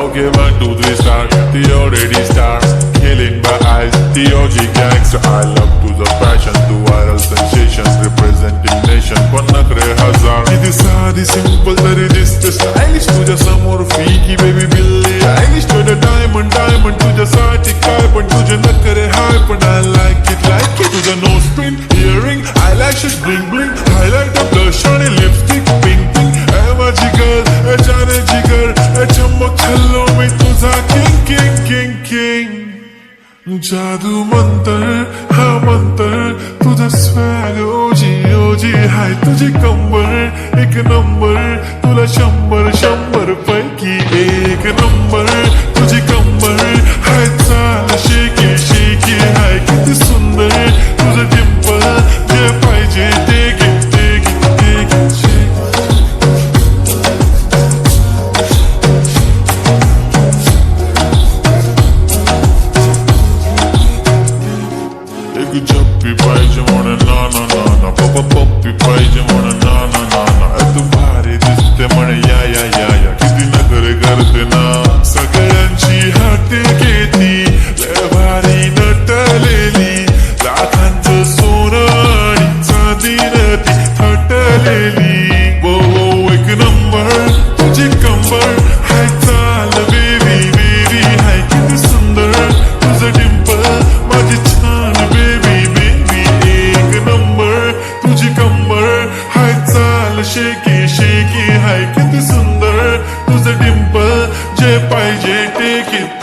Okay, 1, 2, 3 start. The already start. Killing my eyes. The OG gangster. I love to the passion, to viral sensations, representing nation. पन्नाकडे हजार. किती साधी simple तरी दिसते stylish. तुझ्या समोर फिकी baby बिल्ली आयलिश. तुझं diamond तुझ्यासाठी काय पण तुझे नखरे हाय पण I like it. तुझं nose pin, earring, eyelashes bling bling, highlighter, blush आणि lipstick pink. माझी girl, जाने जिगर, चमक छल्लो मी तुझा king. जादू मंतर, हा मंतर, तुझा swag ओजी हाय तुझी कंबर, एक नंबर, तुला 100 पैकी एक नंबर, तुझी कंबर, हाय चाल शेकी हाय किती सुंदर, तुझं डिंपल, जे पाहिजे ते घे. जप्पी पाहिजे म्हणून ना पप्पी पाहिजे म्हणून ना तू भारी दिसते म्हणे या किती नखरे करते ना सगळ्यांची हात घेती लय भारी नटलेली लाखांचं सोनं आणि चांदीनं ती थटलेली वो एक नंबर तुझी कंबर हाय चाल बेबी हाय किती सुंदर तुझं डिंपल माझी छान बेबी एक नंबर तुझी कंबर हाय चाल शेकी हाय किती सुंदर तुझं डिंपल जे पाहिजे टेक इट.